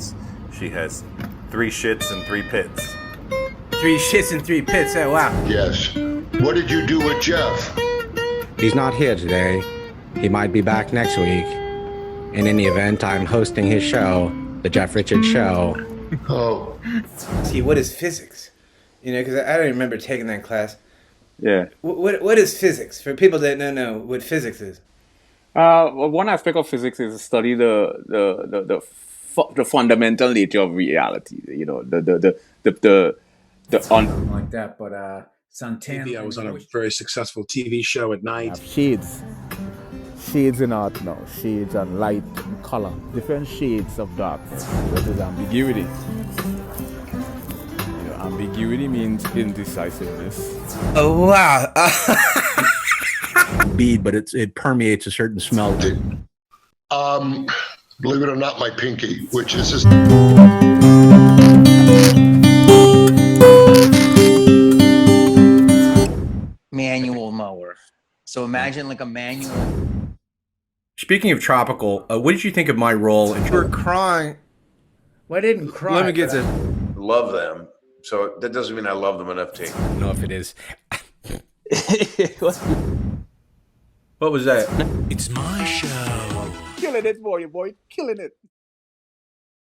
case. She has 3 shits and 3 pits. 3 shits and 3 pits, oh wow. Yes. What did you do with Jeff? He's not here today. He might be back next week. In any event, I'm hosting his show, The Jeff Richards Show. Oh. See, what is physics? You know, because I don't remember taking that class. Yeah. What is physics? For people that don't know what physics is. One aspect of physics is to study the fundamental nature of reality. You know, Something like that, but Santana. I was on a very successful TV show at night. Shades in art now, shades and light and color, different shades of darkness. What is ambiguity? You know, ambiguity means indecisiveness. Oh wow. Bead, but it permeates a certain smell. Believe it or not, my pinky, which is his... Manual mower. So imagine like a manual. Speaking of tropical, what did you think of my role in... You were crying. Well, I didn't cry. Let me get to... Love them. So that doesn't mean I love them enough to... I don't know if it is. What was that? It's my show. Killing it, boy, killing it.